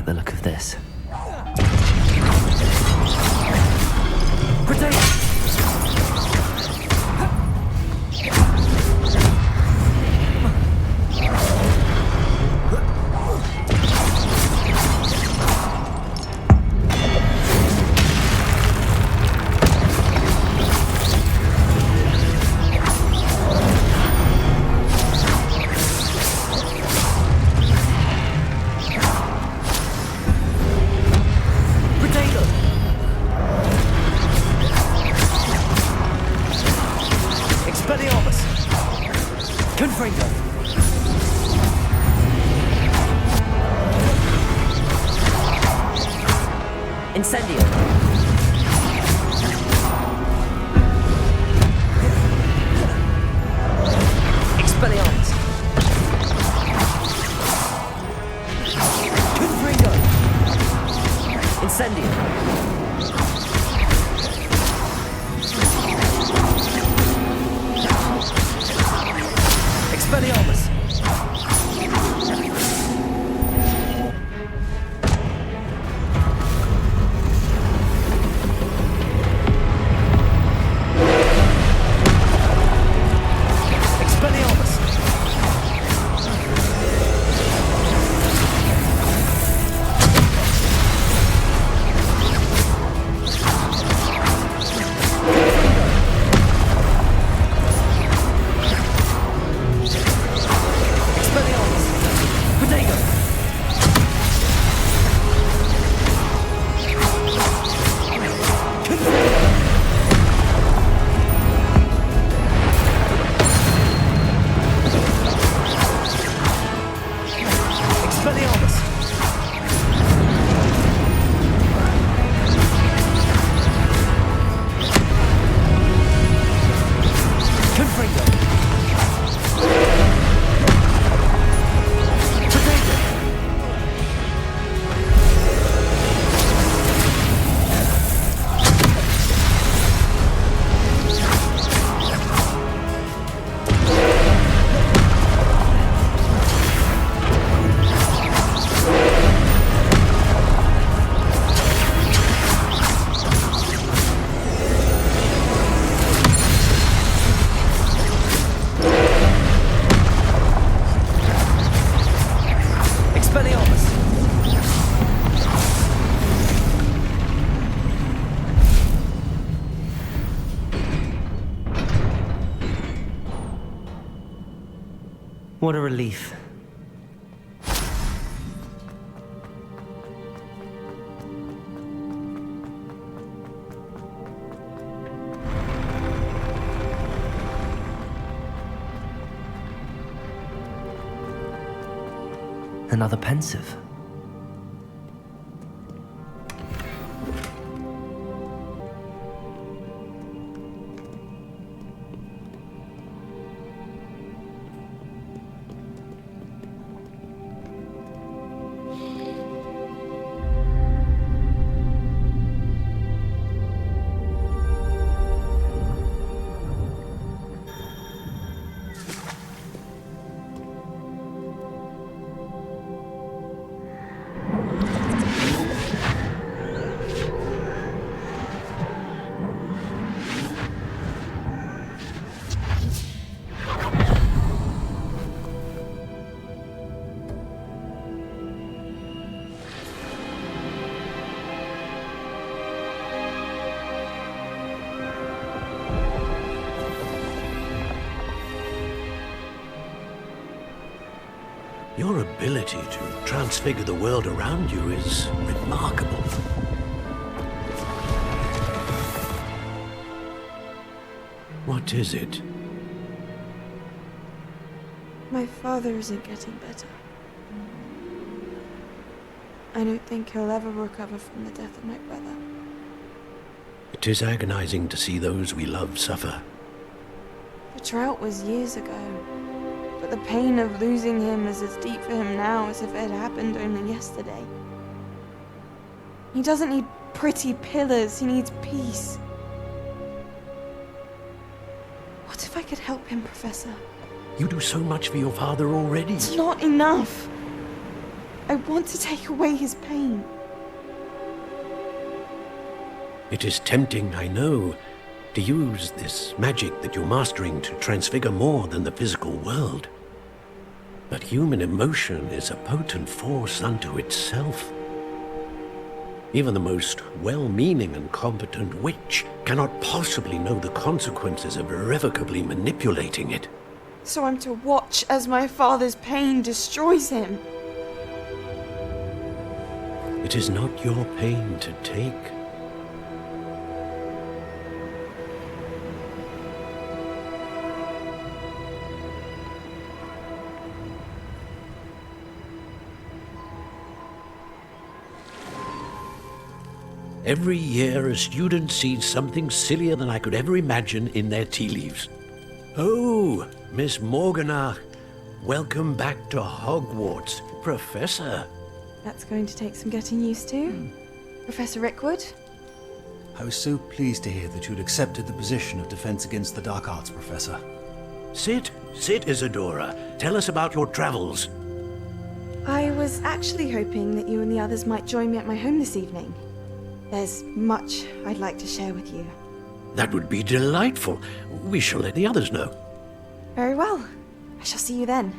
the look of this. Incendio. Expelliarmus. Confringo. Incendio. Expelliarmus. What a relief. Another pensive. Your ability to transfigure the world around you is remarkable. What is it? My father isn't getting better. I don't think he'll ever recover from the death of my brother. It is agonizing to see those we love suffer. The drought was years ago, but the pain of losing him is as deep for him now as if it had happened only yesterday. He doesn't need pretty pillars, he needs peace. What if I could help him, Professor? You do so much for your father already. It's not enough. I want to take away his pain. It is tempting, I know, to use this magic that you're mastering to transfigure more than the physical world. But human emotion is a potent force unto itself. Even the most well-meaning and competent witch cannot possibly know the consequences of irrevocably manipulating it. So I'm to watch as my father's pain destroys him. It is not your pain to take. Every year, a student sees something sillier than I could ever imagine in their tea leaves. Oh, Miss Morganach, welcome back to Hogwarts, Professor. That's going to take some getting used to. Professor Rickwood? I was so pleased to hear that you'd accepted the position of Defense Against the Dark Arts, Professor. Sit, Isadora. Tell us about your travels. I was actually hoping that you and the others might join me at my home this evening. There's much I'd like to share with you. That would be delightful. We shall let the others know. Very well. I shall see you then.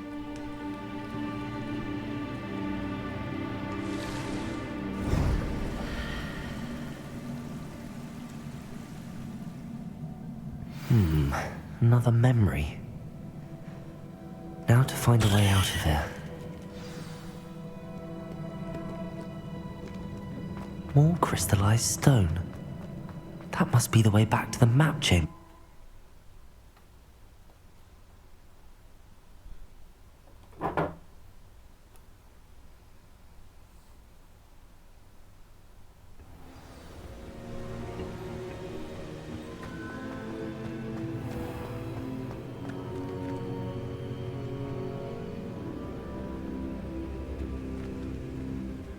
Another memory. Now to find a way out of here. More crystallized stone. That must be the way back to the map chamber.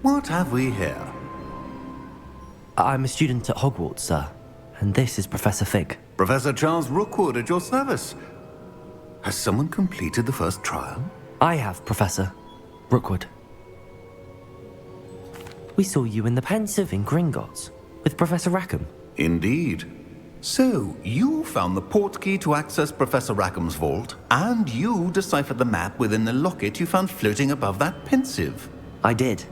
What have we here? I'm a student at Hogwarts, sir. And this is Professor Fig. Professor Charles Rookwood at your service. Has someone completed the first trial? I have, Professor Rookwood. We saw you in the Pensive in Gringotts with Professor Rackham. Indeed. So, you found the portkey to access Professor Rackham's vault, and you deciphered the map within the locket you found floating above that Pensive. I did.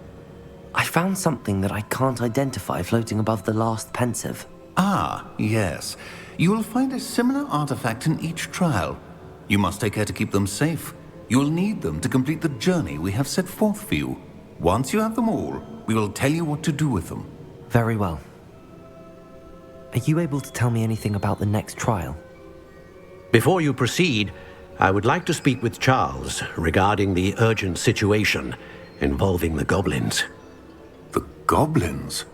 I found something that I can't identify floating above the last Pensive. Ah, yes. You will find a similar artifact in each trial. You must take care to keep them safe. You will need them to complete the journey we have set forth for you. Once you have them all, we will tell you what to do with them. Very well. Are you able to tell me anything about the next trial? Before you proceed, I would like to speak with Charles regarding the urgent situation involving the goblins. The goblins?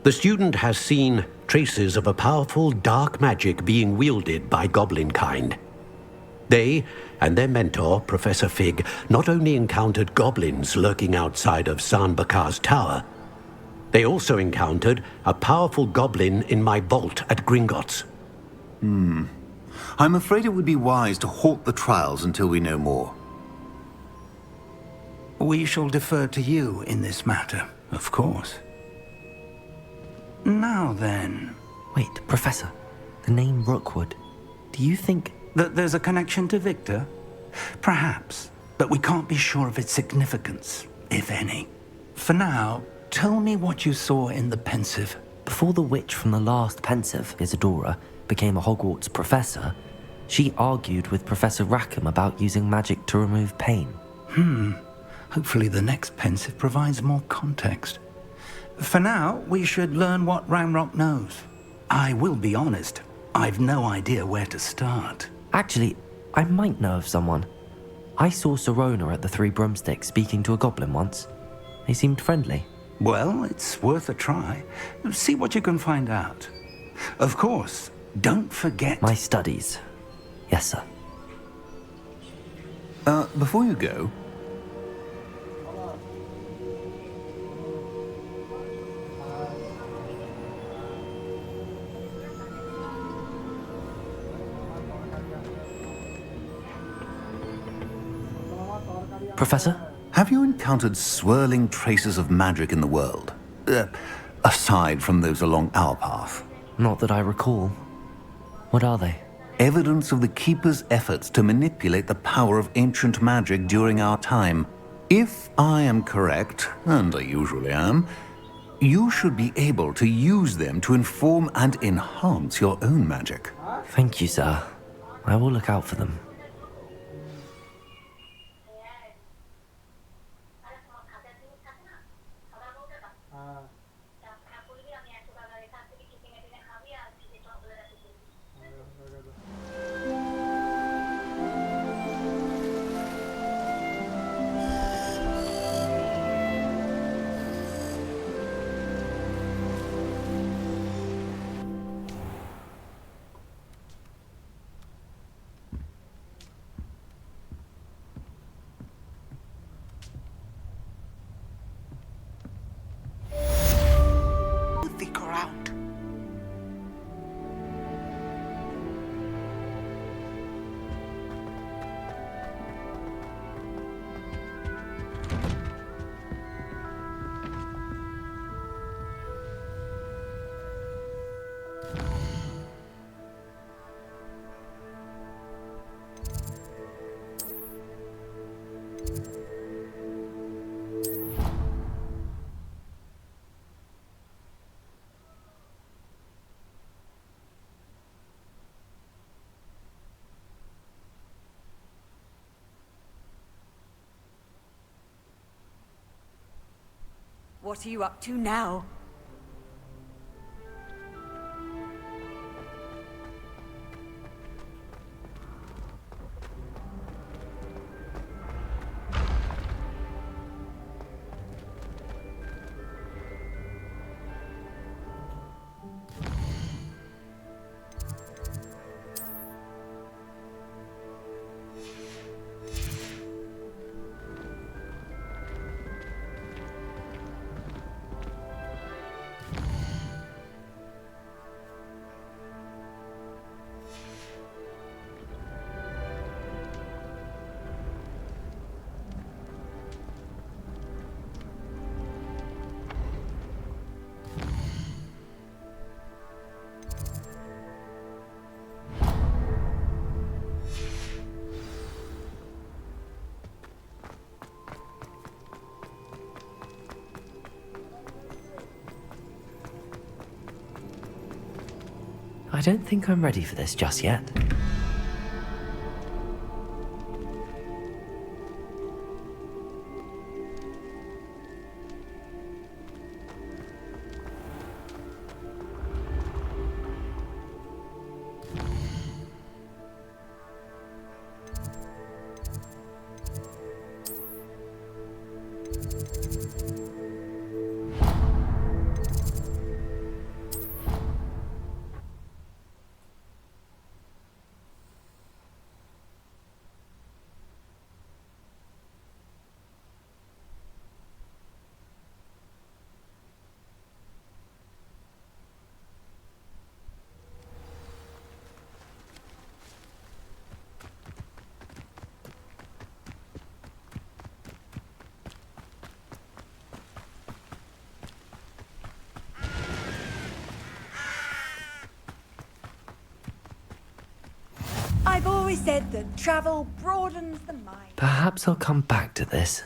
The student has seen traces of a powerful dark magic being wielded by goblin kind. They and their mentor, Professor Fig, not only encountered goblins lurking outside of San Bakar's tower, they also encountered a powerful goblin in my vault at Gringotts. I'm afraid it would be wise to halt the trials until we know more. We shall defer to you in this matter, of course. Now then... Wait, Professor. The name Rookwood. Do you think... that there's a connection to Victor? Perhaps, but we can't be sure of its significance, if any. For now, tell me what you saw in the Pensive. Before the witch from the last Pensive, Isadora, became a Hogwarts professor, she argued with Professor Rackham about using magic to remove pain. Hopefully the next Pensive provides more context. For now, we should learn what Ranrock knows. I will be honest, I've no idea where to start. Actually, I might know of someone. I saw Sirona at the Three Broomsticks speaking to a goblin once. They seemed friendly. Well, it's worth a try. See what you can find out. Of course, don't forget... My studies. Yes, sir. Before you go... Professor? Have you encountered swirling traces of magic in the world? Aside from those along our path. Not that I recall. What are they? Evidence of the Keeper's efforts to manipulate the power of ancient magic during our time. If I am correct, and I usually am, you should be able to use them to inform and enhance your own magic. Thank you, sir. I will look out for them. The ground. What are you up to now? I don't think I'm ready for this just yet. I've always said that travel broadens the mind. Perhaps I'll come back to this.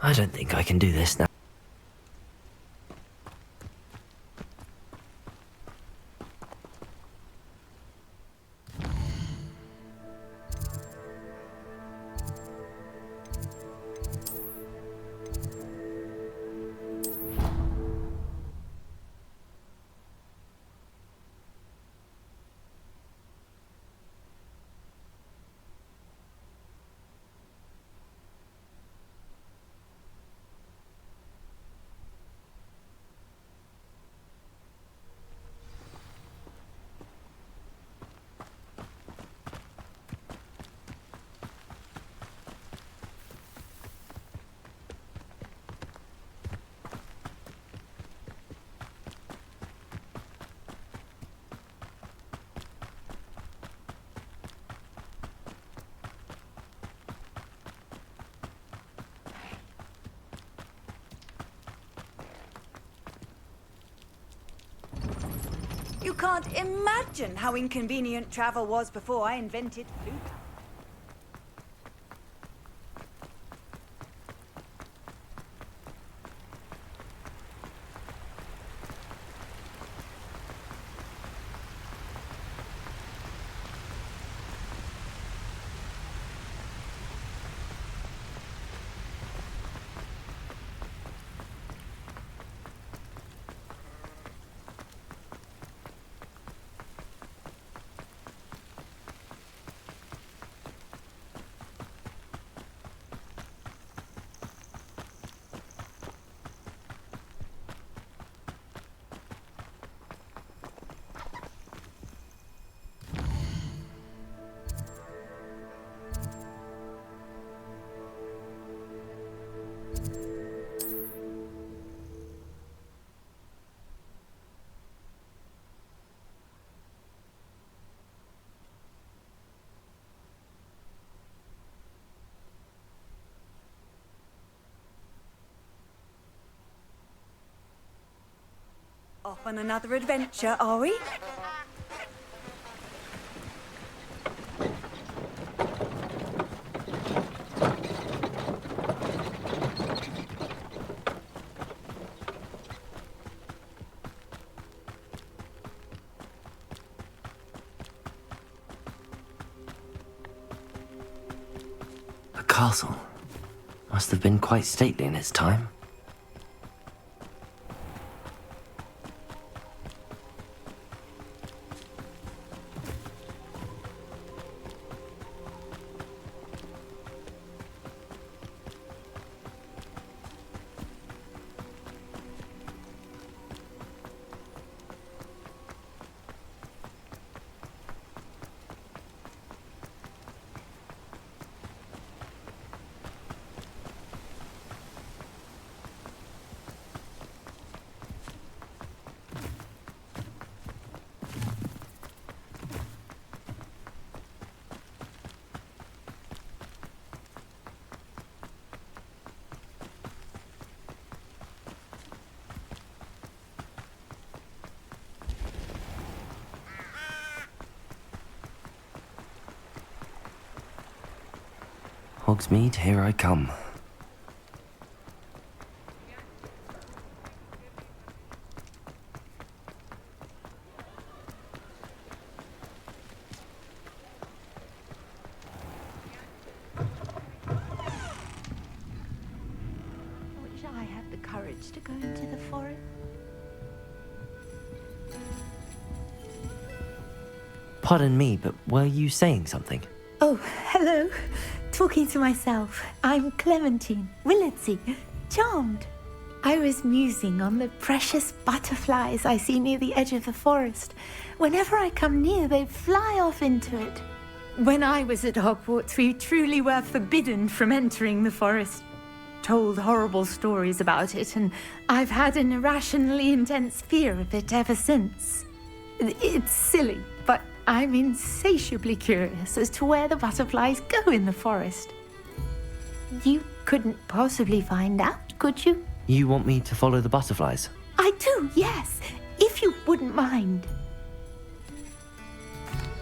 I don't think I can do this now. can't imagine how inconvenient travel was before I invented flute. Off on another adventure, are we? A castle. Must have been quite stately in its time. Hogsmeade, here I come. Wish I had the courage to go into the forest. Pardon me, but were you saying something? Oh, hello. Talking to myself. I'm Clementine Willardsey. Charmed. I was musing on the precious butterflies I see near the edge of the forest. Whenever I come near, they fly off into it. When I was at Hogwarts, we truly were forbidden from entering the forest. Told horrible stories about it, and I've had an irrationally intense fear of it ever since. It's silly, but I'm insatiably curious as to where the butterflies go in the forest. You couldn't possibly find out, could you? You want me to follow the butterflies? I do, yes, if you wouldn't mind.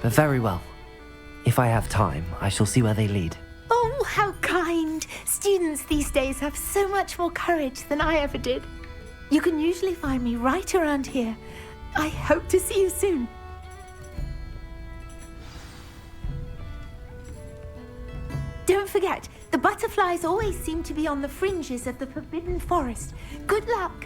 But very well. If I have time, I shall see where they lead. Oh, how kind! Students these days have so much more courage than I ever did. You can usually find me right around here. I hope to see you soon. Don't forget, the butterflies always seem to be on the fringes of the Forbidden Forest. Good luck!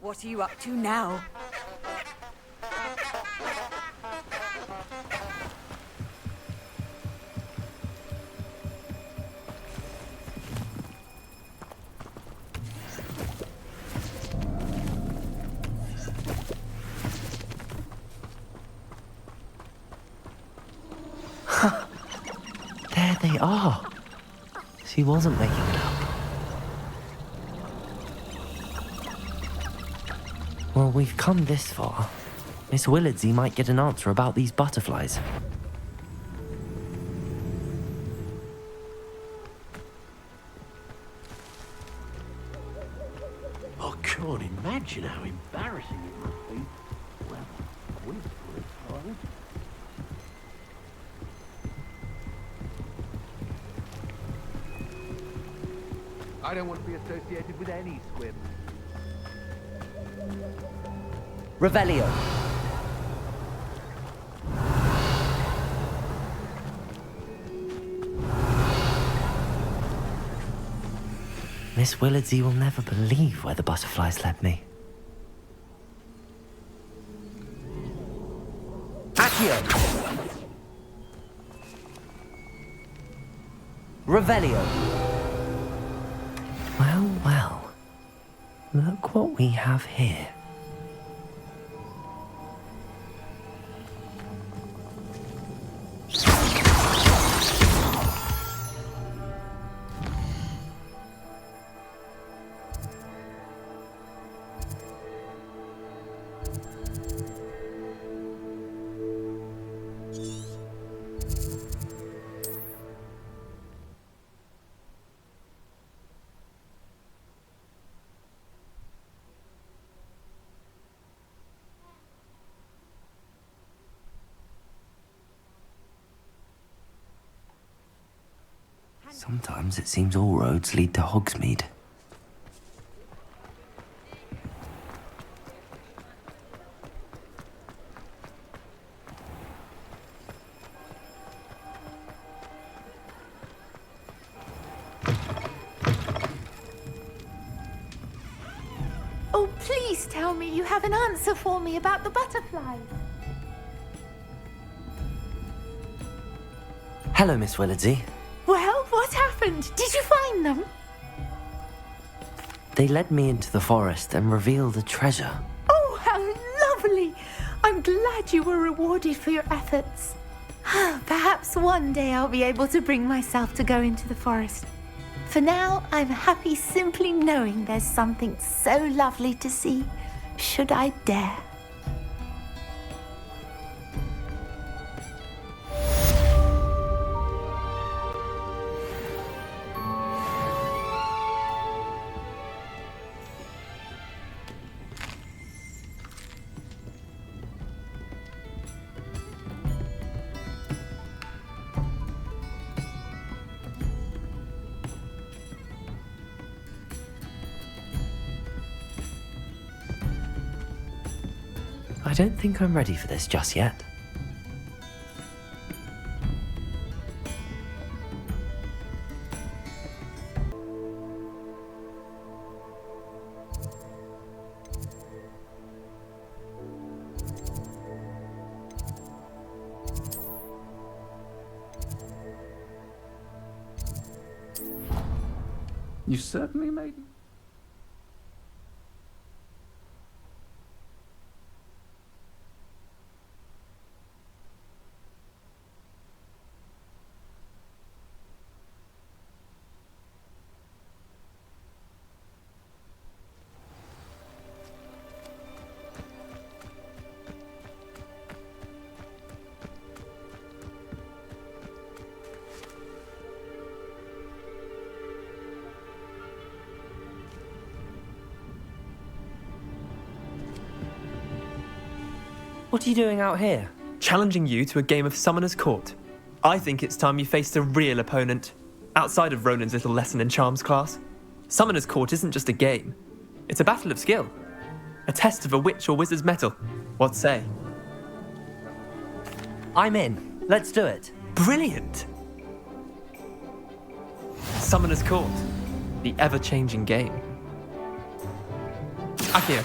What are you up to now? There they are. She wasn't making it up. Well, we've come this far. Miss Willardsey might get an answer about these butterflies. I can't imagine how embarrassing it must be. Well, wait for it, Harlan. I don't want to be associated with any squib. Revelio. Miss Willardsey will never believe where the butterflies led me. Accio. Revelio. Well, well. Look what we have here. Sometimes it seems all roads lead to Hogsmeade. Oh, please tell me you have an answer for me about the butterflies. Hello, Miss Willardsey. Well, what happened? Did you find them? They led me into the forest and revealed a treasure. Oh, how lovely! I'm glad you were rewarded for your efforts. Perhaps one day I'll be able to bring myself to go into the forest. For now, I'm happy simply knowing there's something so lovely to see, should I dare. I don't think I'm ready for this just yet. You certainly made... What are you doing out here? Challenging you to a game of Summoner's Court. I think it's time you faced a real opponent, outside of Ronan's little lesson in charms class. Summoner's Court isn't just a game. It's a battle of skill. A test of a witch or wizard's mettle. What say? I'm in. Let's do it. Brilliant! Summoner's Court. The ever-changing game. Akio,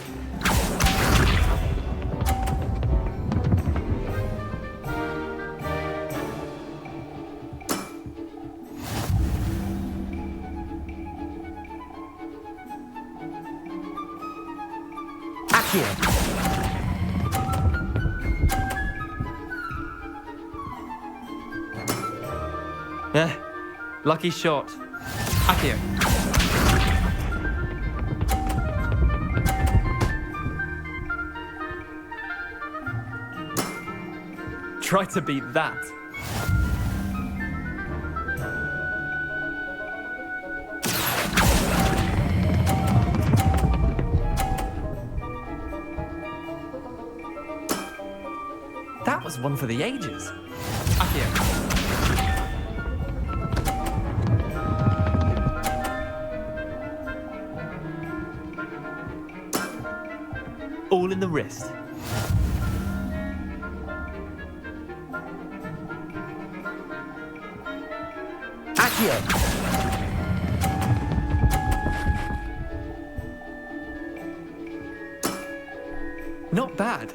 Accio. Lucky shot. Accio. Try to beat that. That was one for the ages. Accio. All in the wrist. Accio. Not bad.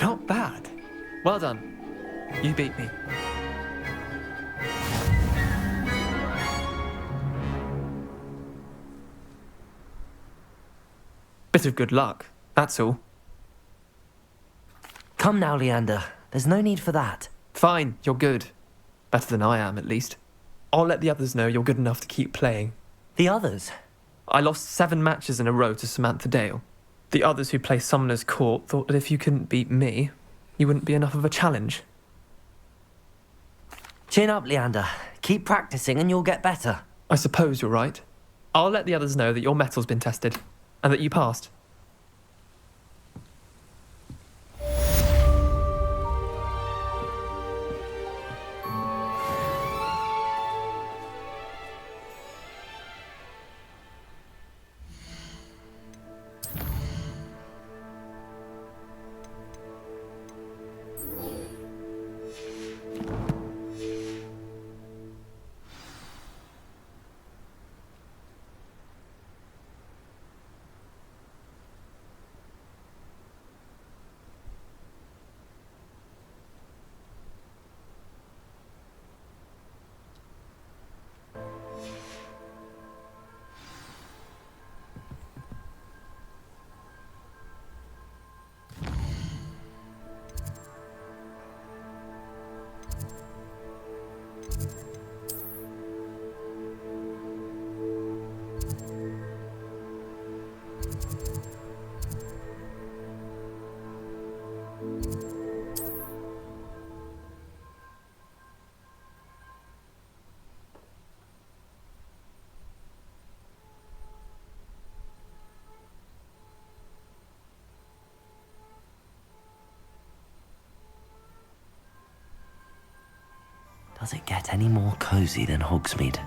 Not bad. Well done. You beat me. Bit of good luck, that's all. Come now, Leander. There's no need for that. Fine, you're good. Better than I am, at least. I'll let the others know you're good enough to keep playing. The others? I lost 7 matches in a row to Samantha Dale. The others who play Summoner's Court thought that if you couldn't beat me, you wouldn't be enough of a challenge. Chin up, Leander. Keep practicing and you'll get better. I suppose you're right. I'll let the others know that your metal's been tested, and that you passed. Does it get any more cozy than Hogsmeade?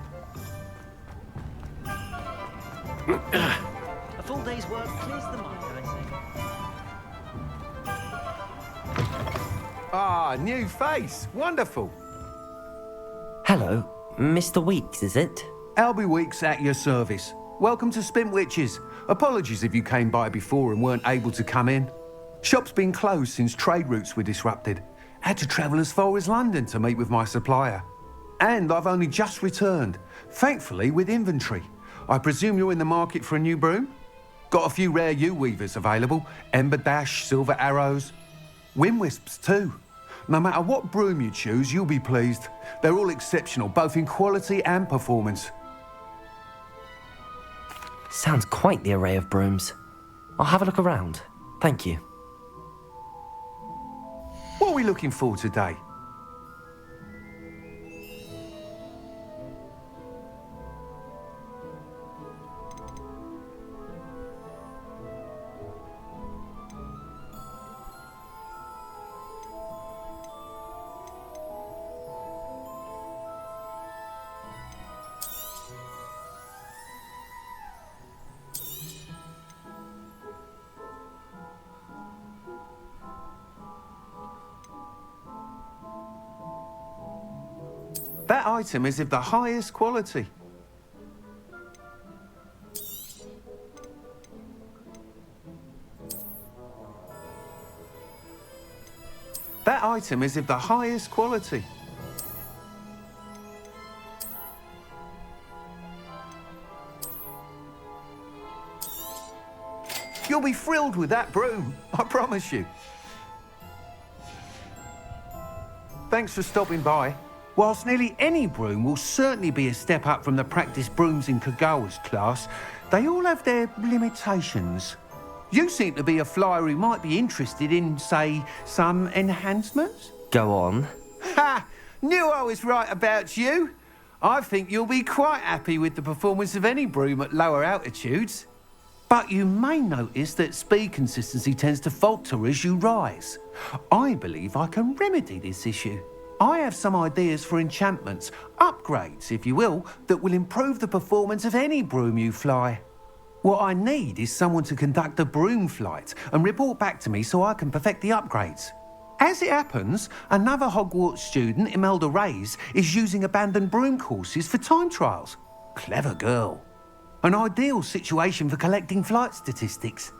A full day's work clears the mind, I say. Ah, new face. Wonderful. Hello, Mr. Weeks, is it? Albie Weeks at your service. Welcome to Spintwitches. Apologies if you came by before and weren't able to come in. Shop's been closed since trade routes were disrupted. Had to travel as far as London to meet with my supplier. And I've only just returned, thankfully with inventory. I presume you're in the market for a new broom? Got a few rare yew-weavers available. Ember Dash, Silver Arrows. Wind Wisps too. No matter what broom you choose, you'll be pleased. They're all exceptional, both in quality and performance. Sounds quite the array of brooms. I'll have a look around. Thank you. What are we looking for today? That item is of the highest quality. That item is of the highest quality. You'll be thrilled with that broom, I promise you. Thanks for stopping by. Whilst nearly any broom will certainly be a step up from the practice brooms in Kagawa's class, they all have their limitations. You seem to be a flyer who might be interested in, say, some enhancements? Go on. Ha! Knew I was right about you. I think you'll be quite happy with the performance of any broom at lower altitudes. But you may notice that speed consistency tends to falter as you rise. I believe I can remedy this issue. I have some ideas for enchantments, upgrades, if you will, that will improve the performance of any broom you fly. What I need is someone to conduct a broom flight and report back to me so I can perfect the upgrades. As it happens, another Hogwarts student, Imelda Reyes, is using abandoned broom courses for time trials. Clever girl. An ideal situation for collecting flight statistics.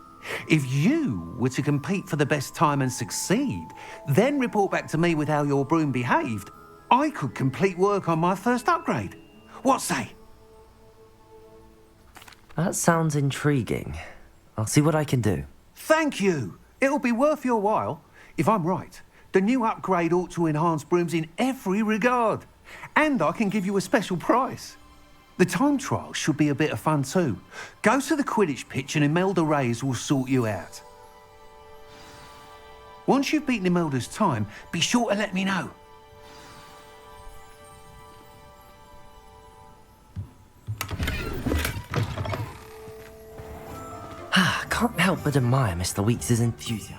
If you were to compete for the best time and succeed, then report back to me with how your broom behaved, I could complete work on my first upgrade. What say? That sounds intriguing. I'll see what I can do. Thank you. It'll be worth your while. If I'm right, the new upgrade ought to enhance brooms in every regard. And I can give you a special price. The time trial should be a bit of fun too. Go to the Quidditch pitch and Imelda Reyes will sort you out. Once you've beaten Imelda's time, be sure to let me know. Can't help but admire Mr. Weeks' enthusiasm.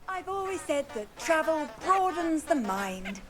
I've always said that travel broadens the mind.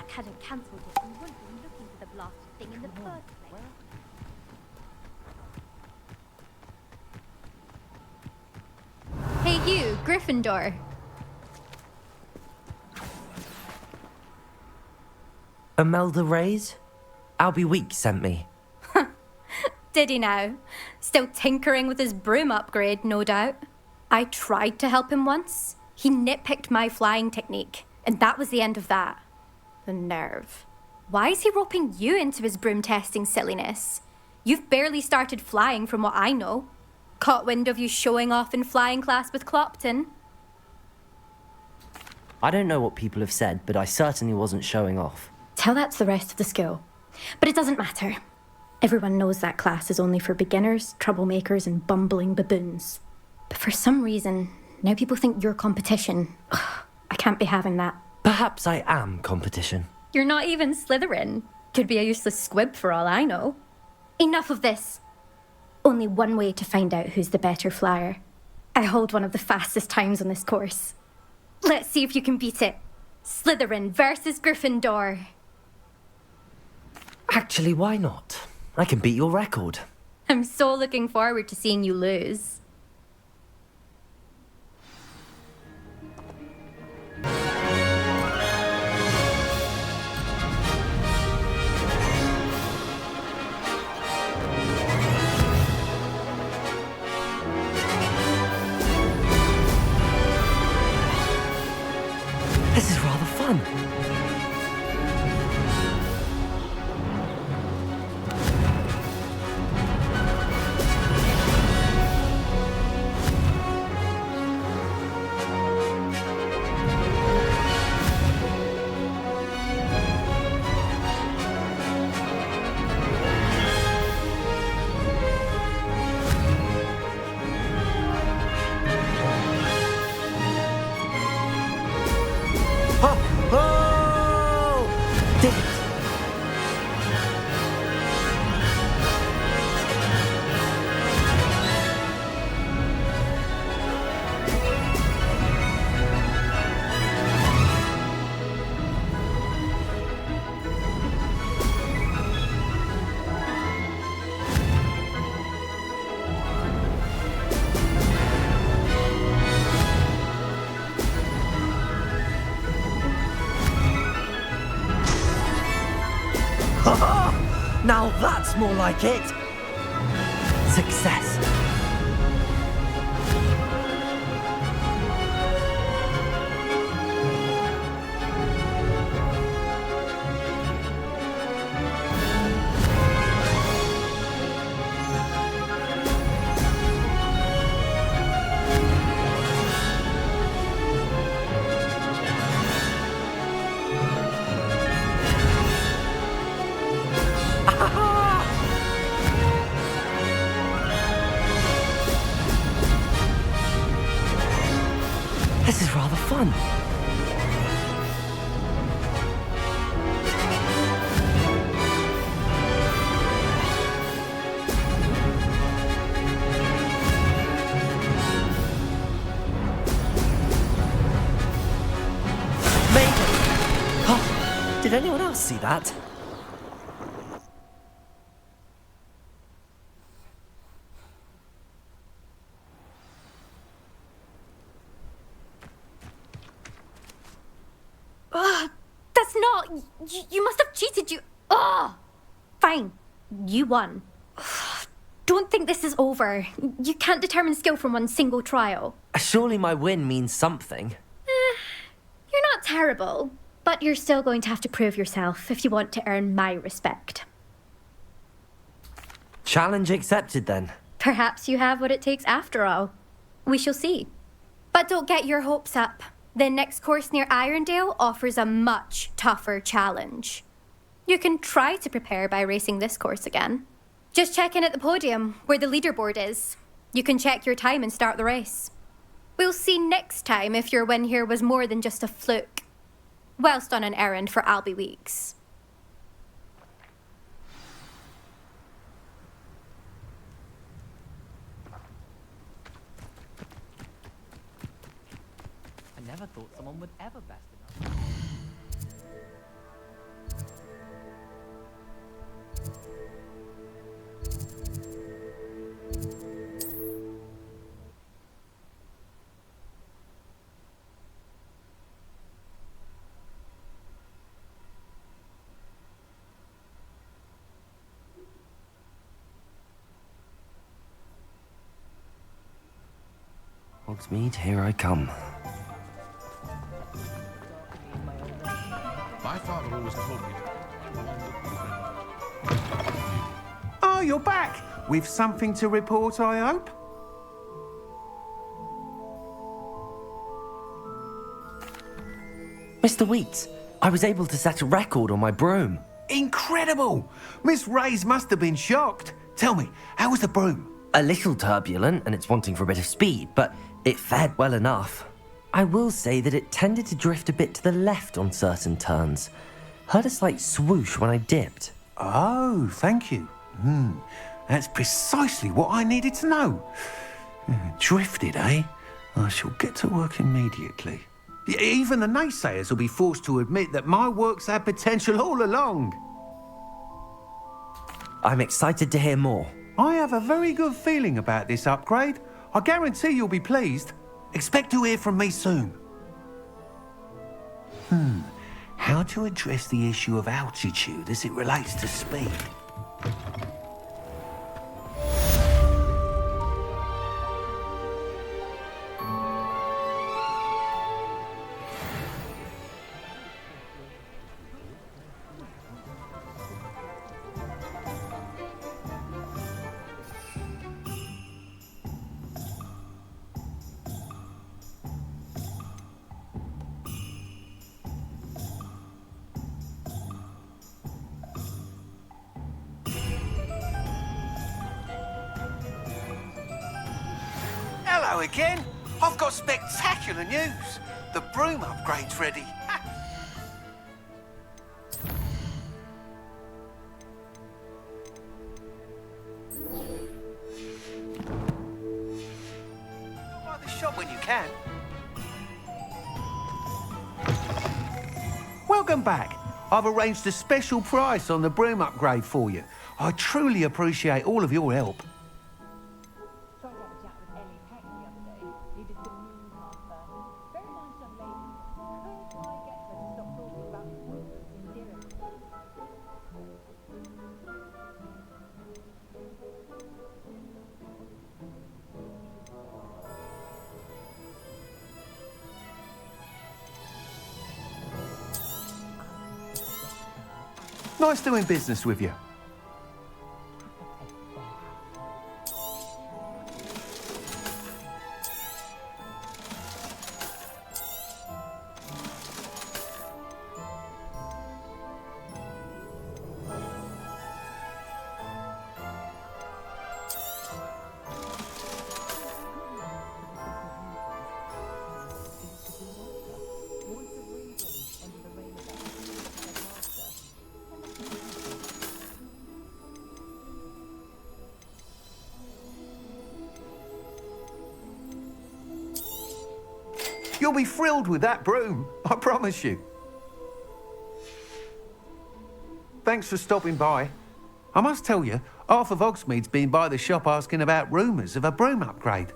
Hadn't cancelled it, we wouldn't be looking for the blasted thing in the first place. Hey you, Gryffindor. Imelda Reyes? Albie Weeks sent me. Did he now? Still tinkering with his broom upgrade, no doubt. I tried to help him once. He nitpicked my flying technique, and that was the end of that. The nerve. Why is he roping you into his broom testing silliness? You've barely started flying from what I know. Caught wind of you showing off in flying class with Clopton. I don't know what people have said, but I certainly wasn't showing off. Tell that to the rest of the school. But it doesn't matter. Everyone knows that class is only for beginners, troublemakers, and bumbling baboons. But for some reason, now people think you're competition. Ugh, I can't be having that. Perhaps I am competition. You're not even Slytherin. Could be a useless squib for all I know. Enough of this. Only one way to find out who's the better flyer. I hold one of the fastest times on this course. Let's see if you can beat it. Slytherin versus Gryffindor. Actually, why not? I can beat your record. I'm so looking forward to seeing you lose. This is rather fun. Did it! Now that's more like it! Success! This is rather fun. Maybe. Oh, did anyone else see that? That's not... You must have cheated, you... Oh! Fine. You won. Don't think this is over. You can't determine skill from one single trial. Surely my win means something. You're not terrible, but you're still going to have to prove yourself if you want to earn my respect. Challenge accepted then. Perhaps you have what it takes after all. We shall see. But don't get your hopes up. The next course near Irondale offers a much tougher challenge. You can try to prepare by racing this course again. Just check in at the podium, where the leaderboard is. You can check your time and start the race. We'll see next time if your win here was more than just a fluke. Whilst on an errand for Albie Weeks. I never thought someone would ever best enough. Hogsmeade, here I come. My father always told me. Oh, you're back! With something to report, I hope? Mr. Weeks, I was able to set a record on my broom. Incredible! Miss Reyes must have been shocked. Tell me, how was the broom? A little turbulent, and it's wanting for a bit of speed, but it fared well enough. I will say that it tended to drift a bit to the left on certain turns. Heard a slight swoosh when I dipped. Oh, thank you. That's precisely what I needed to know. Drifted, eh? I shall get to work immediately. Even the naysayers will be forced to admit that my work's had potential all along. I'm excited to hear more. I have a very good feeling about this upgrade. I guarantee you'll be pleased. Expect to hear from me soon. How to address the issue of altitude as it relates to speed? Hello again. I've got spectacular news. The broom upgrade's ready. By the shop when you can. Welcome back. I've arranged a special price on the broom upgrade for you. I truly appreciate all of your help. Nice doing business with you. You'll be thrilled with that broom, I promise you. Thanks for stopping by. I must tell you, half of Hogsmeade's been by the shop asking about rumours of a broom upgrade.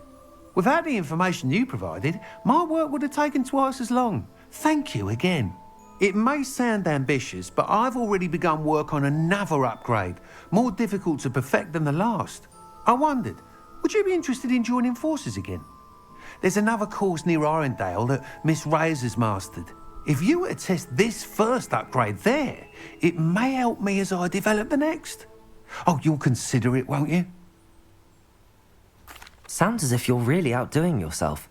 Without the information you provided, my work would have taken twice as long. Thank you again. It may sound ambitious, but I've already begun work on another upgrade, more difficult to perfect than the last. I wondered, would you be interested in joining forces again? There's another course near Irondale that Miss Reyes has mastered. If you were to test this first upgrade there, it may help me as I develop the next. Oh, you'll consider it, won't you? Sounds as if you're really outdoing yourself.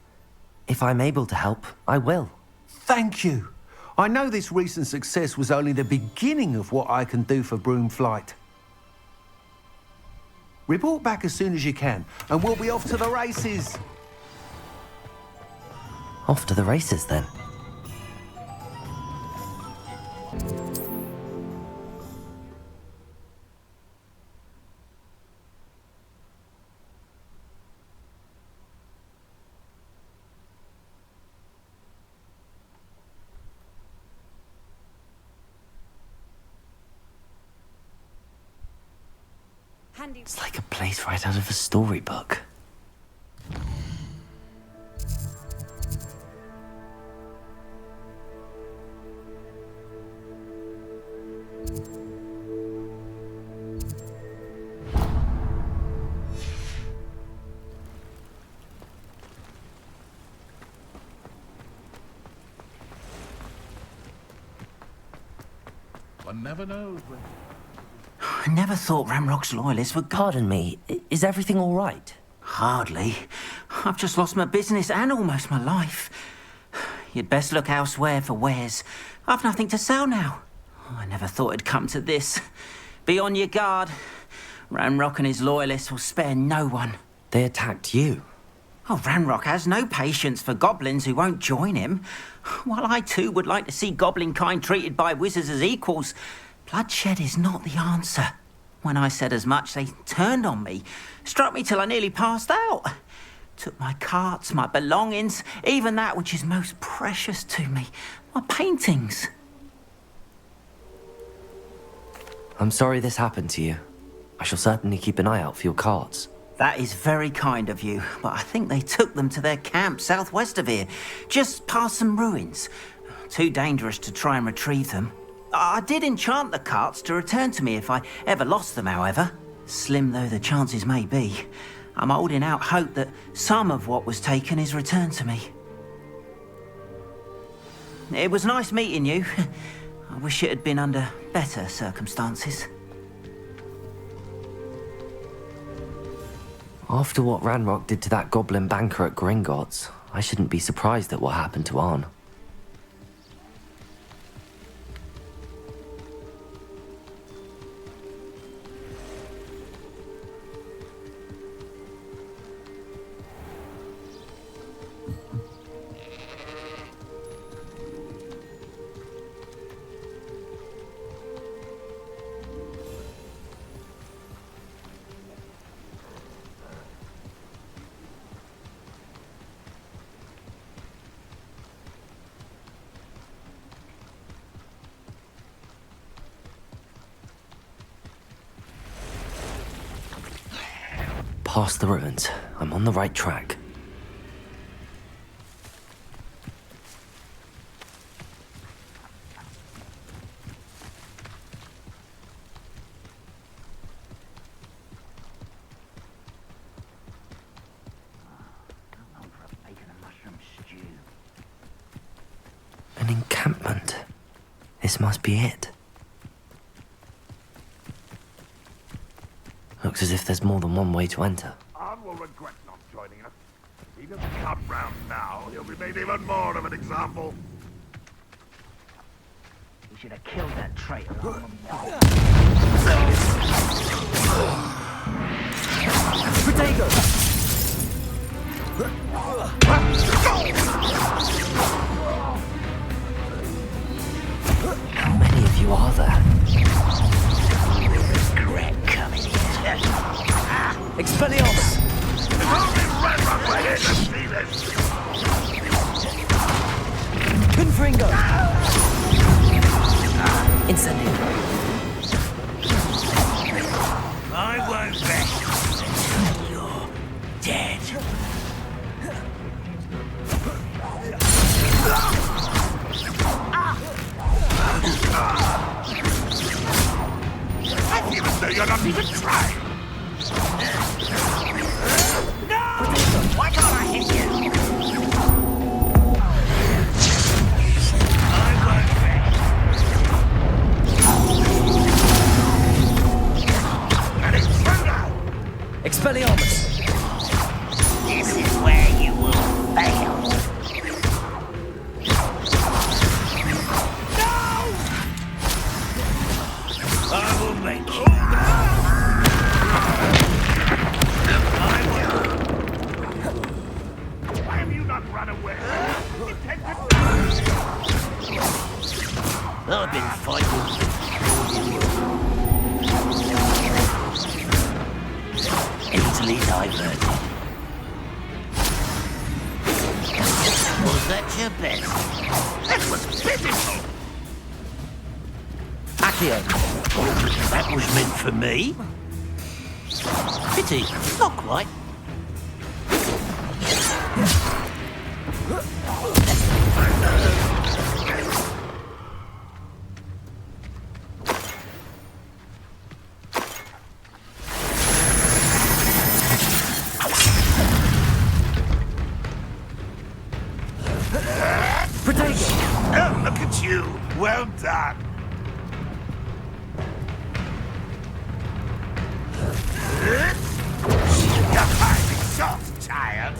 If I'm able to help, I will. Thank you. I know this recent success was only the beginning of what I can do for broom flight. Report back as soon as you can, and we'll be off to the races. Off to the races, then. It's like a place right out of a storybook. One never knows when... I never thought Ramrock's loyalists would... Pardon me, is everything all right? Hardly. I've just lost my business and almost my life. You'd best look elsewhere for wares. I've nothing to sell now. I never thought it'd come to this. Be on your guard. Ramrock and his loyalists will spare no one. They attacked you. Oh, Ramrock has no patience for goblins who won't join him. While I too would like to see goblin kind treated by wizards as equals, bloodshed is not the answer. When I said as much, they turned on me, struck me till I nearly passed out. Took my carts, my belongings, even that which is most precious to me, my paintings. I'm sorry this happened to you. I shall certainly keep an eye out for your carts. That is very kind of you, but I think they took them to their camp southwest of here, just past some ruins. Too dangerous to try and retrieve them. I did enchant the carts to return to me if I ever lost them, however. Slim though the chances may be, I'm holding out hope that some of what was taken is returned to me. It was nice meeting you. I wish it had been under better circumstances. After what Ranrock did to that goblin banker at Gringotts, I shouldn't be surprised at what happened to Arn. Past the ruins. I'm on the right track. An encampment. This must be it. Looks as if there's more than one way to enter. Arn will regret not joining us. If he doesn't come round now, he'll be made even more of an example. We should have killed that traitor. Protego! How many of you are there? Regret coming here. Expelliarmus! If only Ranrock were here to see this! Confringo! Incendio! I won't rest until you're dead. I even though you're not even trying! No! Why can't I hit you? I won't rest. And it's thunder! Expelliarmus! This is where you will fail. I will make you. Why have you not run away? I've been fighting. Easily diverted. Was that your best? That was pitiful! Accio! That was meant for me. Pity, not quite. Oh, look at you! Well done! You're highly shot, child!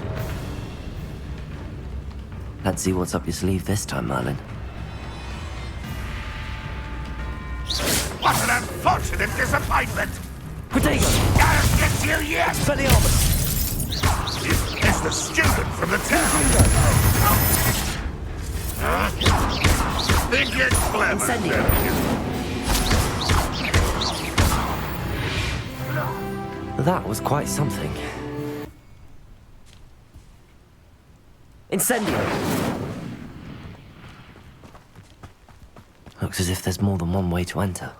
Let's see what's up your sleeve this time, Merlin. What an unfortunate disappointment! Protego! I'll get you yet! Expelliarmus! It's the student from the town! Think you're clever? That was quite something. Incendio! Looks as if there's more than one way to enter.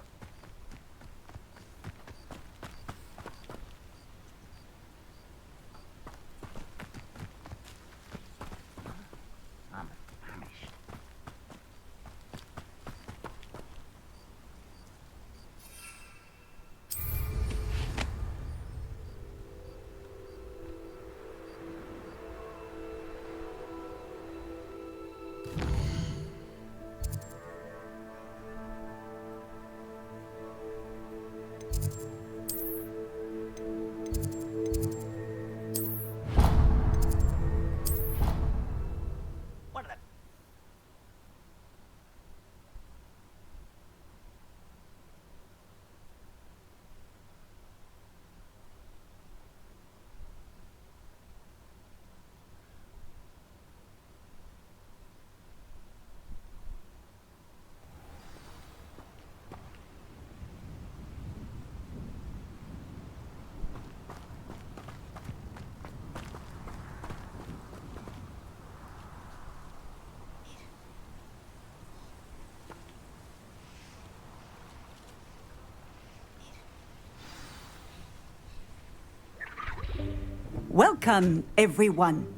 Welcome, everyone.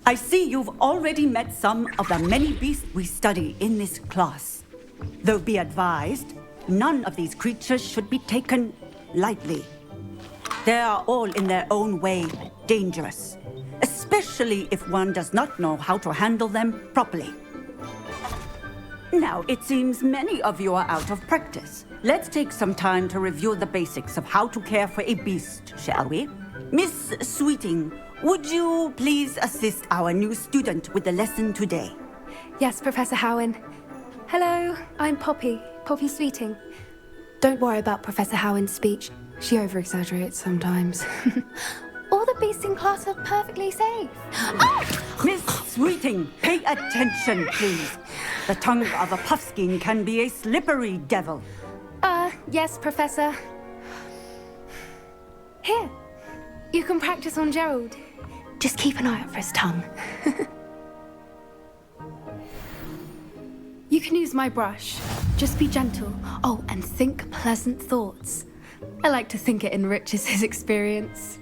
I see you've already met some of the many beasts we study in this class. Though be advised, none of these creatures should be taken lightly. They are all in their own way dangerous, especially if one does not know how to handle them properly. Now, it seems many of you are out of practice. Let's take some time to review the basics of how to care for a beast, shall we? Miss Sweeting, would you please assist our new student with the lesson today? Yes, Professor Howen. Hello, I'm Poppy Sweeting. Don't worry about Professor Howen's speech. She over-exaggerates sometimes. All the beasts in class are perfectly safe. Miss Sweeting, pay attention, please. The tongue of a puffskein can be a slippery devil. Yes, Professor. Here, you can practice on Gerald. Just keep an eye out for his tongue. You can use my brush. Just be gentle. Oh, and think pleasant thoughts. I like to think it enriches his experience.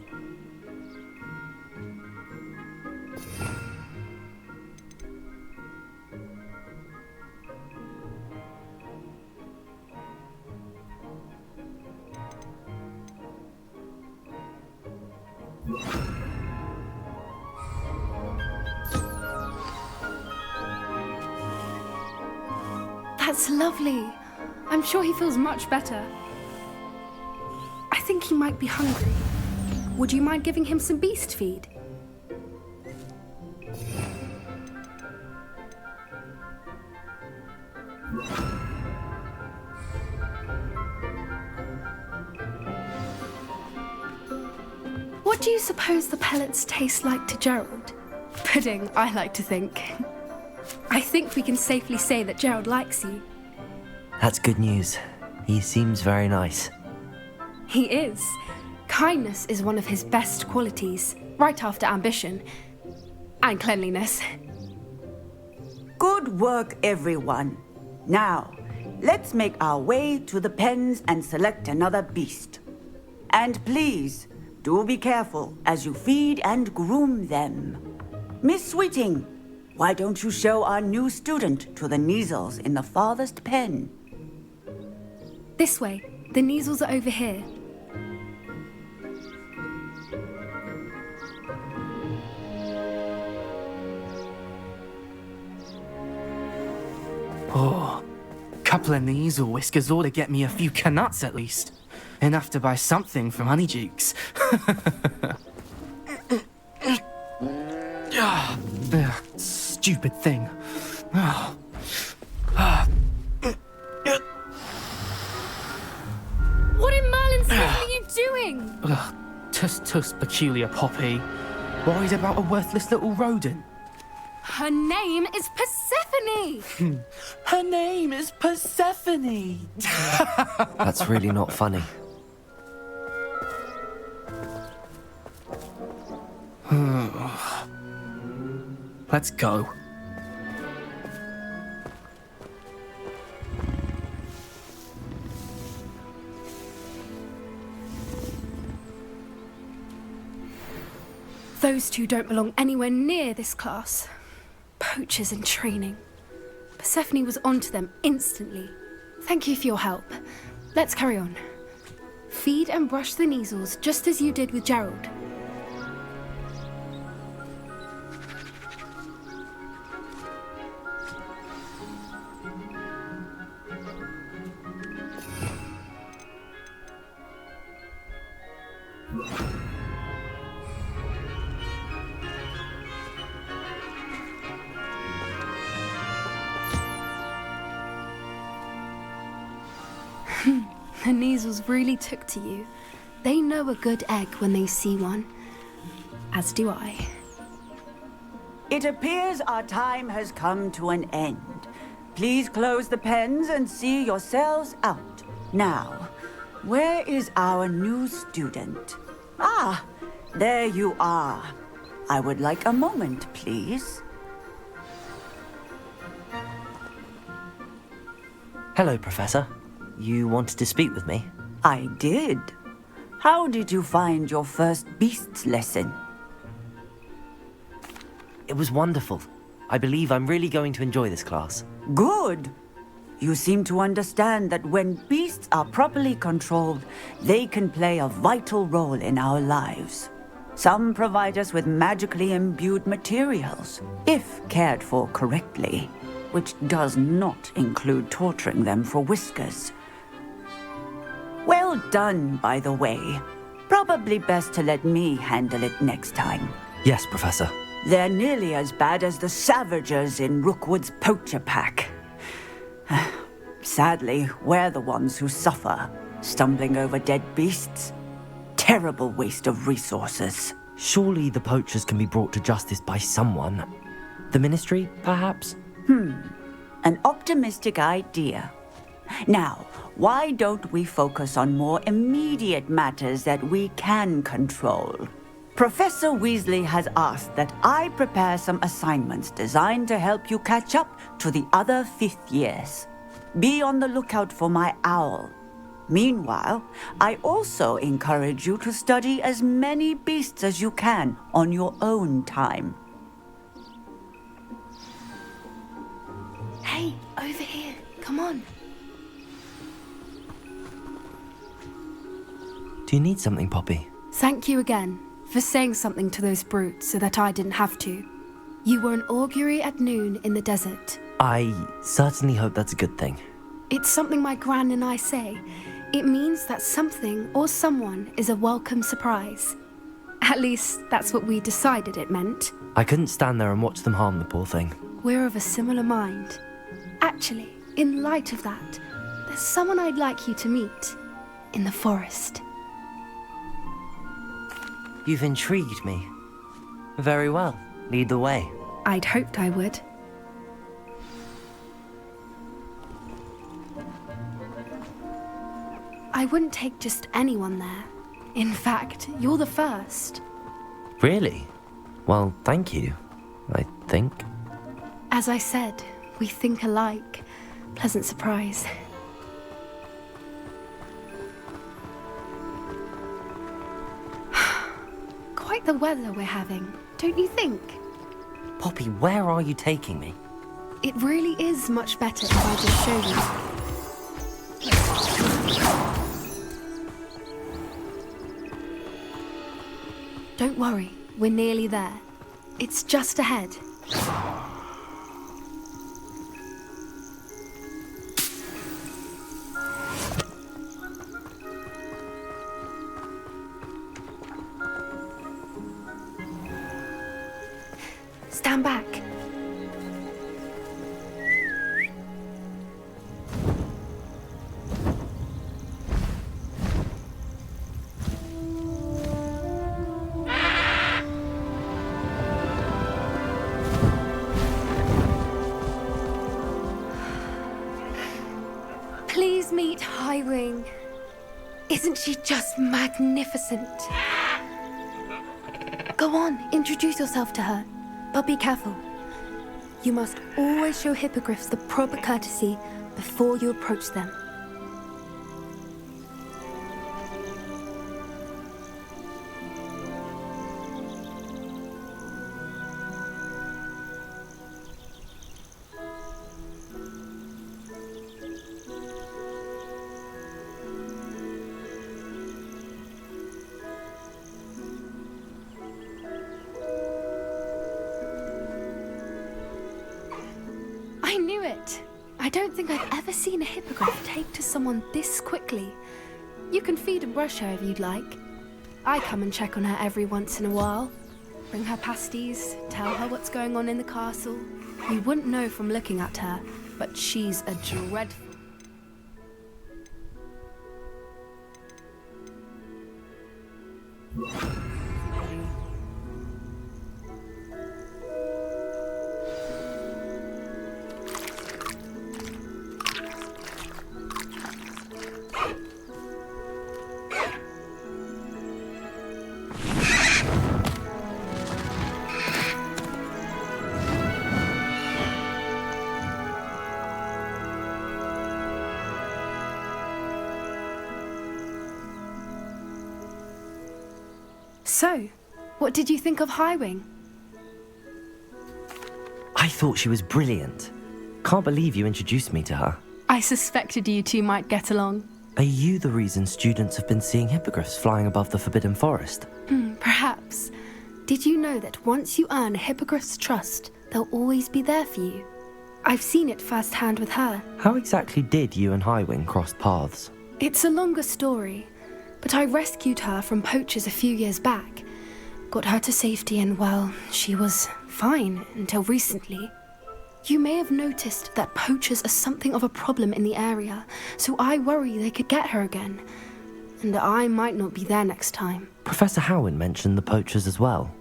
That's lovely. I'm sure he feels much better. I think he might be hungry. Would you mind giving him some beast feed? What do you suppose the pellets taste like to Gerald? Pudding, I like to think. I think we can safely say that Gerald likes you. That's good news. He seems very nice. He is. Kindness is one of his best qualities, right after ambition. And cleanliness. Good work, everyone. Now, let's make our way to the pens and select another beast. And please, do be careful as you feed and groom them. Miss Sweeting, why don't you show our new student to the Neasels in the farthest pen? This way. The Neasels are over here. Oh, couple of Neasel whiskers ought to get me a few canuts at least. Enough to buy something from Honeydukes. Stupid thing. What in Merlin's name are you doing? Tuss, peculiar Poppy. Worried about a worthless little rodent. Her name is Persephone! Her name is Persephone! That's really not funny. Let's go. Those two don't belong anywhere near this class. Poachers in training. Persephone was onto them instantly. Thank you for your help. Let's carry on. Feed and brush the Neasels just as you did with Gerald. The Neasels really took to you. They know a good egg when they see one. As do I. It appears our time has come to an end. Please close the pens and see yourselves out. Now, where is our new student? Ah, there you are. I would like a moment, please. Hello, Professor. You wanted to speak with me? I did. How did you find your first beasts lesson? It was wonderful. I believe I'm really going to enjoy this class. Good. You seem to understand that when beasts are properly controlled, they can play a vital role in our lives. Some provide us with magically imbued materials, if cared for correctly, which does not include torturing them for whiskers. Well done, by the way. Probably best to let me handle it next time. Yes, Professor. They're nearly as bad as the Savagers in Rookwood's poacher pack. Sadly, we're the ones who suffer, stumbling over dead beasts. Terrible waste of resources. Surely the poachers can be brought to justice by someone. The Ministry, perhaps? An optimistic idea. Now, why don't we focus on more immediate matters that we can control? Professor Weasley has asked that I prepare some assignments designed to help you catch up to the other 5th years. Be on the lookout for my owl. Meanwhile, I also encourage you to study as many beasts as you can on your own time. Hey, over here. Come on. Do you need something, Poppy? Thank you again for saying something to those brutes so that I didn't have to. You were an augury at noon in the desert. I certainly hope that's a good thing. It's something my gran and I say. It means that something or someone is a welcome surprise. At least, that's what we decided it meant. I couldn't stand there and watch them harm the poor thing. We're of a similar mind. Actually, in light of that, there's someone I'd like you to meet. In the forest. You've intrigued me. Very well. Lead the way. I'd hoped I would. I wouldn't take just anyone there. In fact, you're the first. Really? Well, thank you, I think. As I said, we think alike. Pleasant surprise. Quite the weather we're having, don't you think? Poppy, where are you taking me? It really is much better if I just show you. Don't worry, we're nearly there. It's just ahead. Stand back. Please meet Highwing. Isn't she just magnificent? Go on, introduce yourself to her. But be careful. You must always show hippogriffs the proper courtesy before you approach them. I knew it! I don't think I've ever seen a hippogriff take to someone this quickly. You can feed and brush her if you'd like. I come and check on her every once in a while. Bring her pasties, tell her what's going on in the castle. You wouldn't know from looking at her, but she's a dreadful... So, what did you think of Highwing? I thought she was brilliant. Can't believe you introduced me to her. I suspected you two might get along. Are you the reason students have been seeing hippogriffs flying above the Forbidden Forest? Perhaps. Did you know that once you earn a hippogriff's trust, they'll always be there for you? I've seen it firsthand with her. How exactly did you and Highwing cross paths? It's a longer story, but I rescued her from poachers a few years back. Got her to safety and, well, she was fine until recently. You may have noticed that poachers are something of a problem in the area, so I worry they could get her again. And I might not be there next time. Professor Howen mentioned the poachers as well.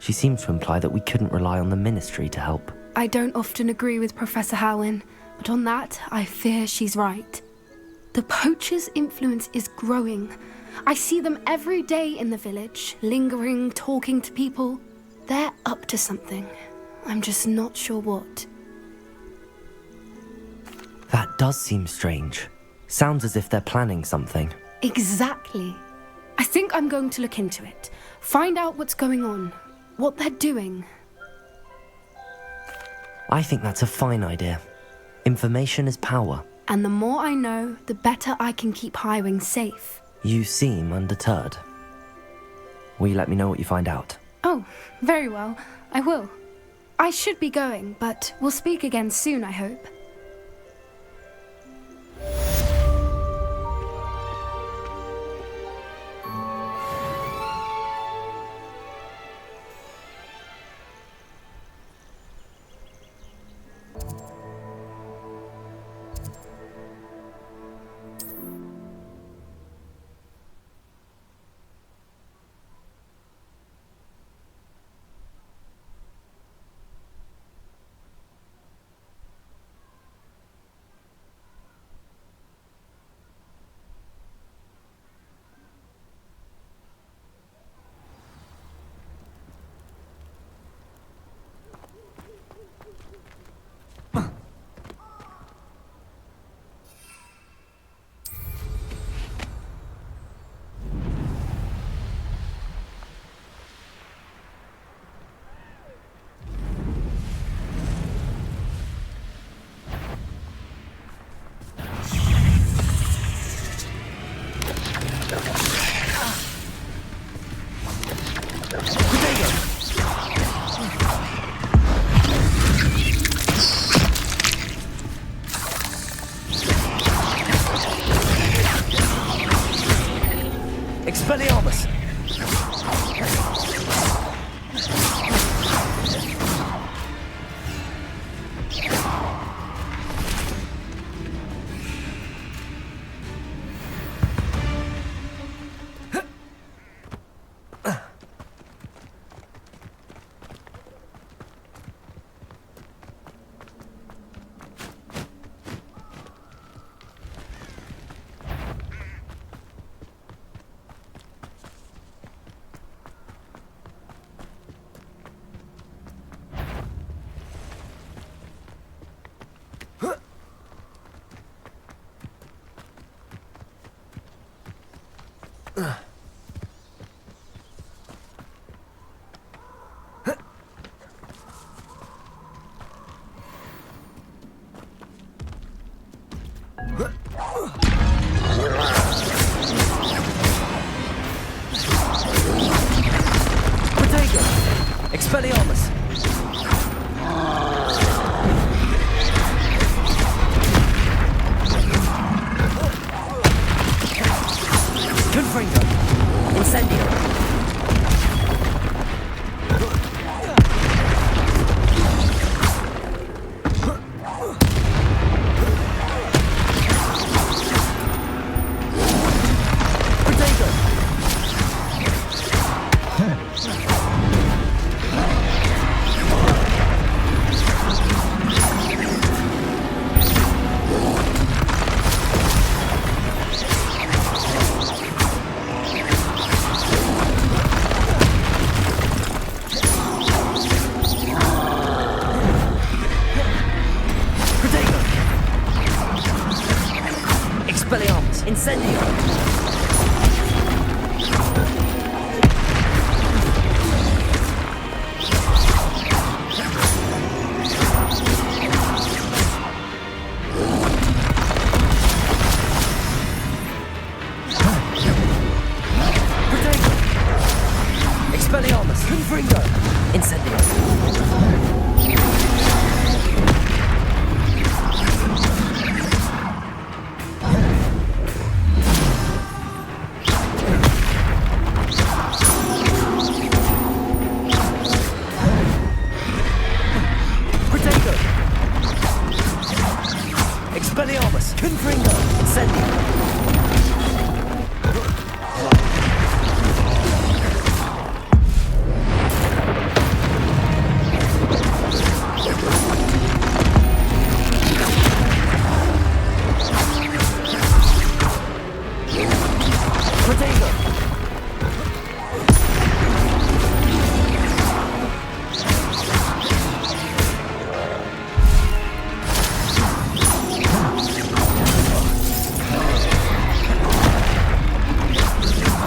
She seemed to imply that we couldn't rely on the ministry to help. I don't often agree with Professor Howen, but on that, I fear she's right. The poachers' influence is growing. I see them every day in the village, lingering, talking to people. They're up to something. I'm just not sure what. That does seem strange. Sounds as if they're planning something. Exactly. I think I'm going to look into it. Find out what's going on, what they're doing. I think that's a fine idea. Information is power. And the more I know, the better I can keep Highwing safe. You seem undeterred. Will you let me know what you find out? Oh, very well. I will. I should be going, but we'll speak again soon, I hope. Expelliarmus! Expelliarmus! Confringo! Incendio! Expelliarmus! Incendio! Expelliarmus! Confringo! Incendio! Expelliarmus! Confringo! Incendio!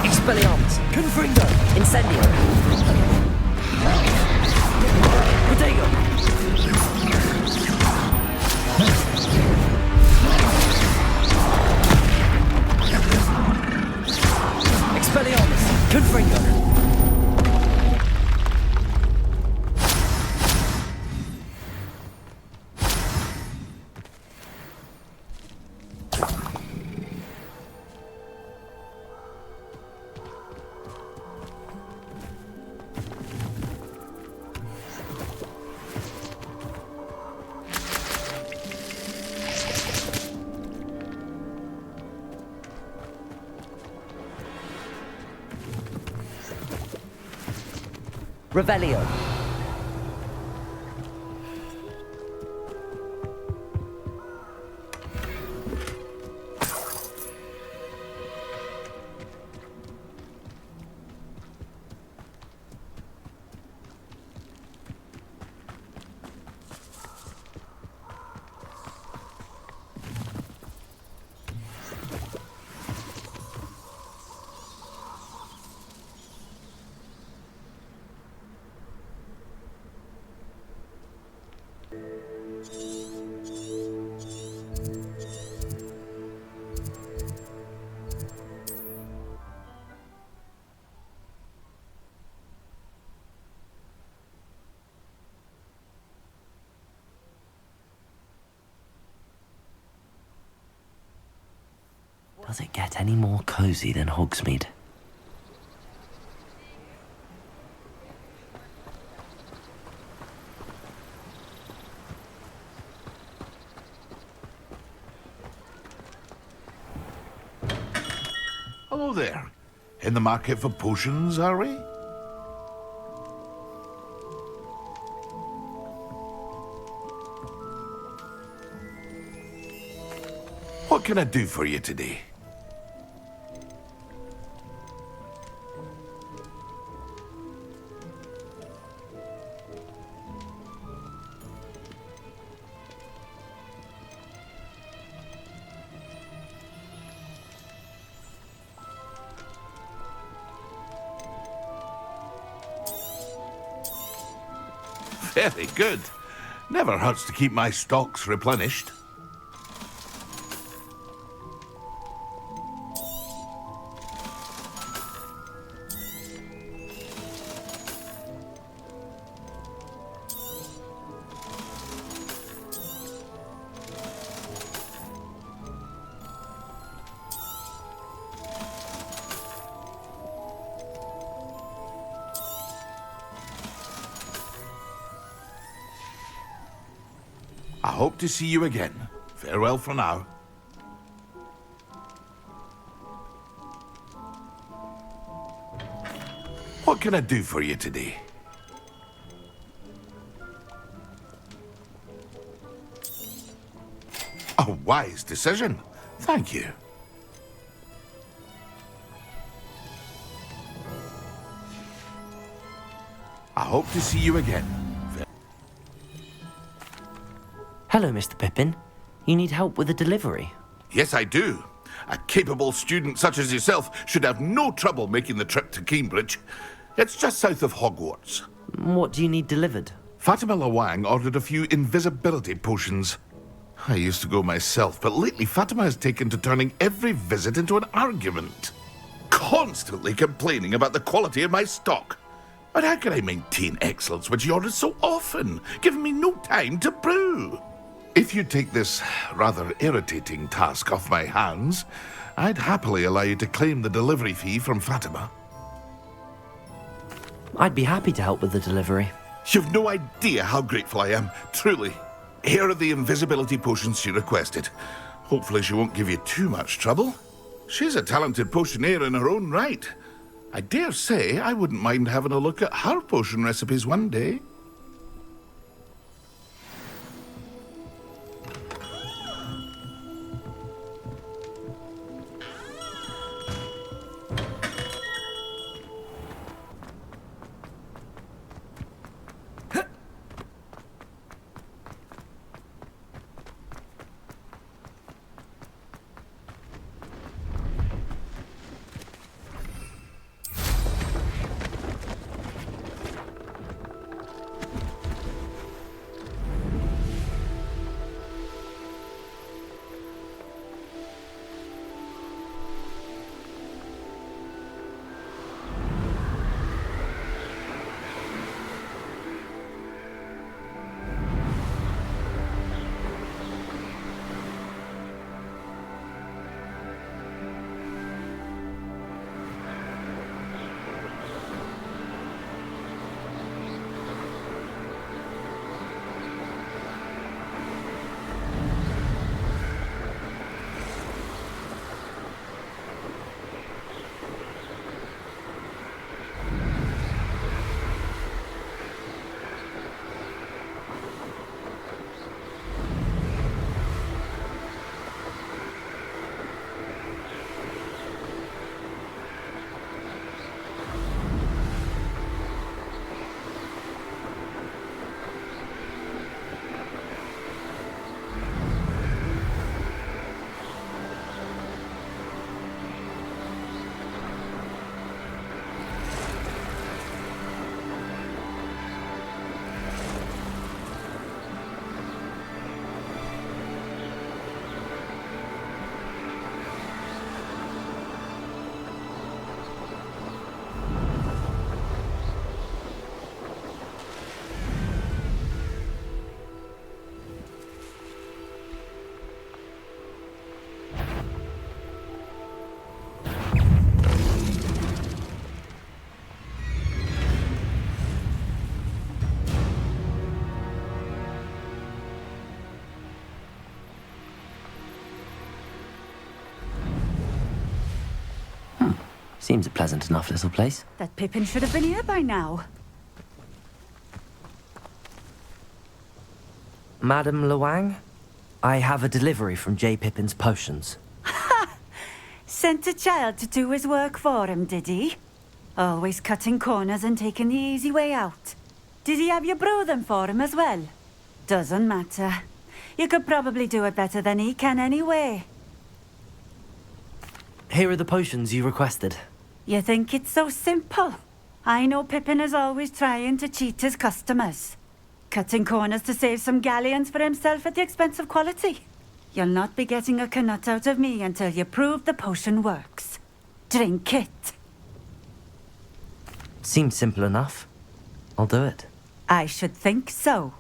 Expelliarmus! Confringo! Incendio! Protego! Expelliarmus! Confringo! Revelio. Does it get any more cozy than Hogsmeade? Hello there. In the market for potions, are we? What can I do for you today? Very good. Never hurts to keep my stocks replenished. I hope to see you again. Farewell for now. What can I do for you today? A wise decision. Thank you. I hope to see you again. Hello, Mr. Pippin. You need help with a delivery? Yes, I do. A capable student such as yourself should have no trouble making the trip to Cambridge. It's just south of Hogwarts. What do you need delivered? Fatima Lawang ordered a few invisibility potions. I used to go myself, but lately Fatima has taken to turning every visit into an argument. Constantly complaining about the quality of my stock. But how can I maintain excellence when she orders so often, giving me no time to brew? If you take this rather irritating task off my hands, I'd happily allow you to claim the delivery fee from Fatima. I'd be happy to help with the delivery. You've no idea how grateful I am, truly. Here are the invisibility potions she requested. Hopefully she won't give you too much trouble. She's a talented potioneer in her own right. I dare say I wouldn't mind having a look at her potion recipes one day. Seems a pleasant enough little place. That Pippin should have been here by now. Madam Lawang, I have a delivery from J. Pippin's potions. Sent a child to do his work for him, did he? Always cutting corners and taking the easy way out. Did he have you brew them for him as well? Doesn't matter. You could probably do it better than he can anyway. Here are the potions you requested. You think it's so simple? I know Pippin is always trying to cheat his customers. Cutting corners to save some galleons for himself at the expense of quality. You'll not be getting a canut out of me until you prove the potion works. Drink it. Seems simple enough. I'll do it. I should think so.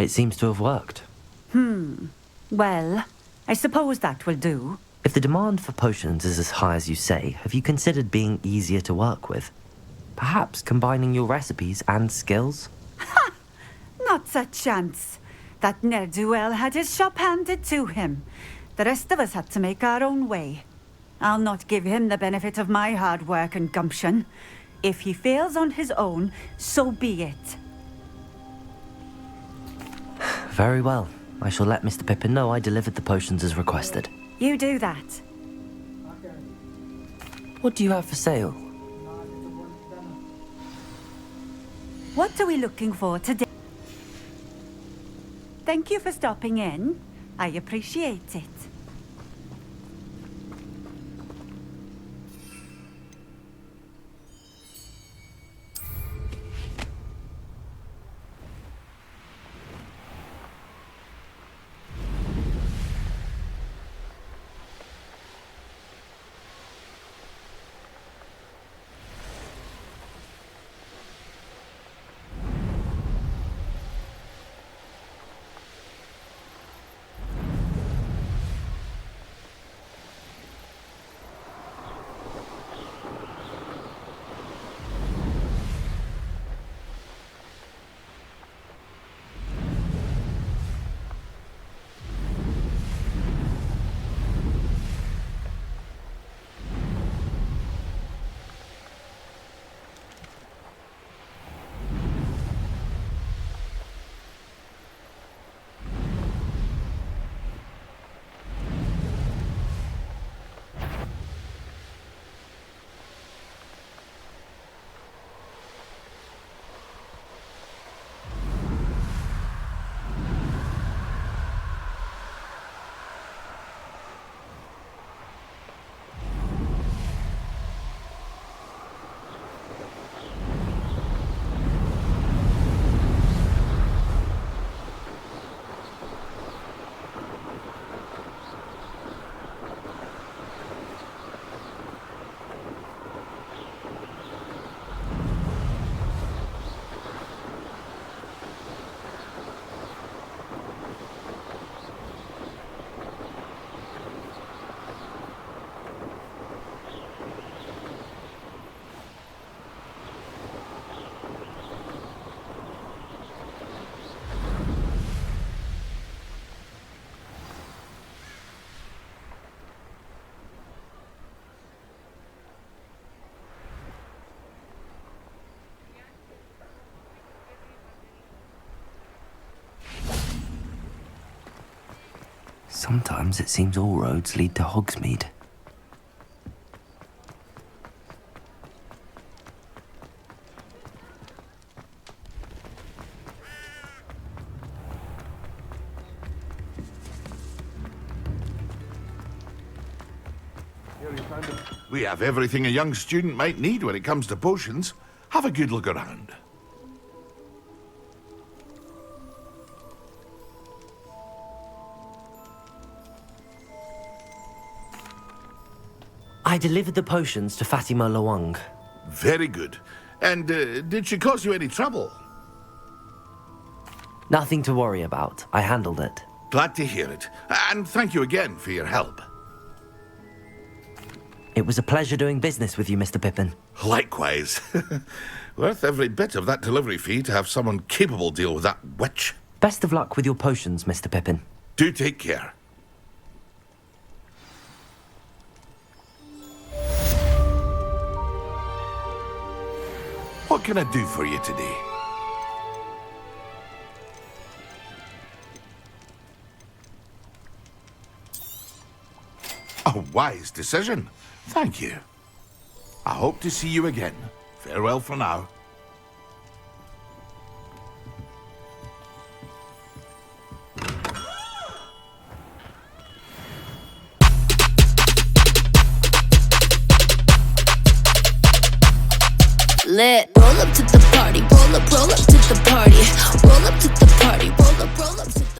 It seems to have worked. Well, I suppose that will do. If the demand for potions is as high as you say, have you considered being easier to work with? Perhaps combining your recipes and skills? Not a chance. That ne'er-do-well had his shop handed to him. The rest of us had to make our own way. I'll not give him the benefit of my hard work and gumption. If he fails on his own, so be it. Very well. I shall let Mr. Pippin know I delivered the potions as requested. You do that. What do you have for sale? What are we looking for today? Thank you for stopping in. I appreciate it. Sometimes it seems all roads lead to Hogsmeade. We have everything a young student might need when it comes to potions. Have a good look around. I delivered the potions to Fatima Lawang. Very good. And did she cause you any trouble? Nothing to worry about. I handled it. Glad to hear it. And thank you again for your help. It was a pleasure doing business with you, Mr. Pippin. Likewise. Worth every bit of that delivery fee to have someone capable deal with that witch. Best of luck with your potions, Mr. Pippin. Do take care. What can I do for you today? A wise decision. Thank you. I hope to see you again. Farewell for now. Lit. Roll up to the party, roll up to the party, roll up to the